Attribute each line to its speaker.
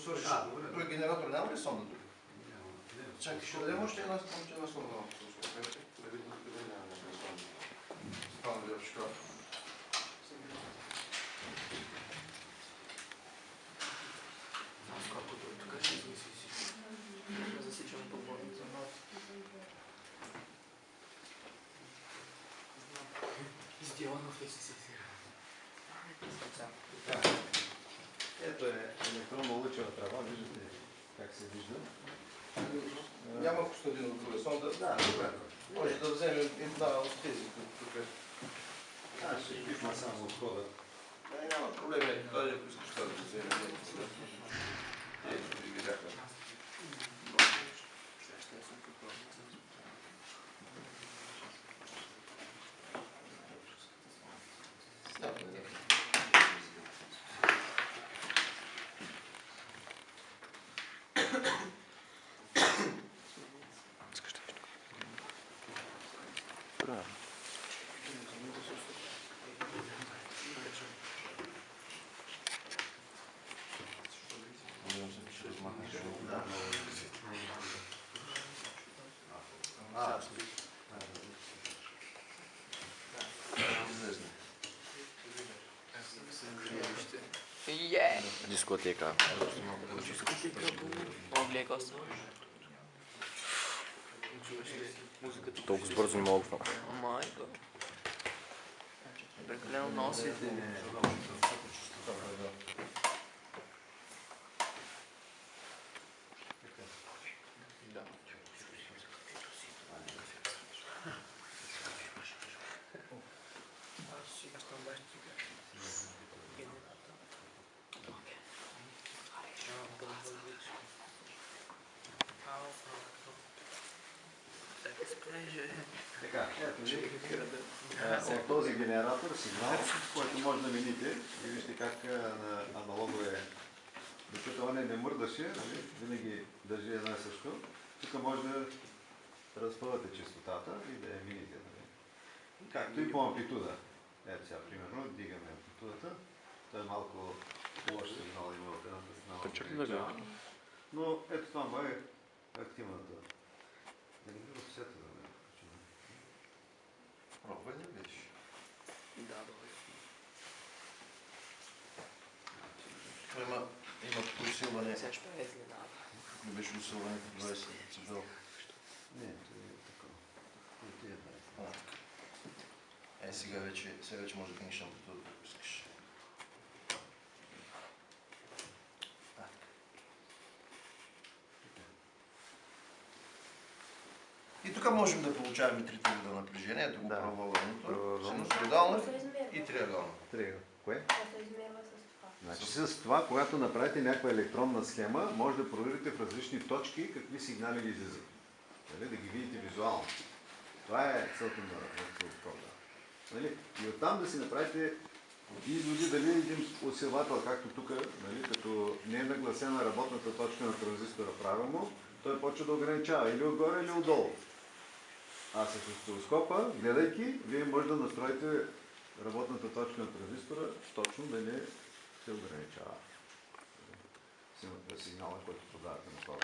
Speaker 1: свършиш. Той генератор няма ли сонда тук? Чакай, ще дадем още една сонда. Стана да я в шкаф.
Speaker 2: Сделано в СССР.
Speaker 3: Ето е електронно лъчева трава, виждате как се вижда.
Speaker 1: Няма Костадин от друга сонда.
Speaker 3: Да, добре.
Speaker 1: Може да вземем една от тези, които тук.
Speaker 3: Аз ще пипна само от хода.
Speaker 1: Няма проблеми. Даже ако искаш това да вземем. Ето ви видяха.
Speaker 4: Дискотека.
Speaker 2: Облека се.
Speaker 4: Толкова бързо не мога да хвана.
Speaker 2: Майка. Прекалено носи.
Speaker 3: Така, ето ви от този генератор сигнал, който може да мините. И вижте как на аналого е, докато он не мърдаше, винаги държи едно и също. Тук може да разпъвате честотата и да я мините. Както и по амплитуда. Ето сега, примерно, дигаме амплитудата. Той е малко лош сигнал има от едната страна. Но ето това е активната. Да не би сета да ме включим.
Speaker 1: Пробвай да видиш.
Speaker 2: Да, добре.
Speaker 1: Има усилване.
Speaker 2: Сега ще е изненада.
Speaker 1: Не беше усилване по 20 децибел.
Speaker 3: Не, това е такова. Това е 20.
Speaker 1: Сега вече може да гниш амплитуда, ако искаш. И тук можем да получаваме трите вида напрежението, го правоъгълното, синусоидална и триъгълна.
Speaker 3: Кое?
Speaker 5: Това се измерва с това.
Speaker 3: Значи с това, когато направите някаква електронна схема, може да проверите в различни точки какви сигнали ви излизат. Да ги видите визуално. Това е целта на осцилоскопа. И оттам да си направите изводи дали един усилвател, както тук, като не е нагласена работната точка на транзистора правилно, той почва да ограничава или отгоре, или отдолу. А с осцилоскопа, гледайки, вие може да настроите работната точка на транзистора точно да не се ограничава сигнала, който подавате на това.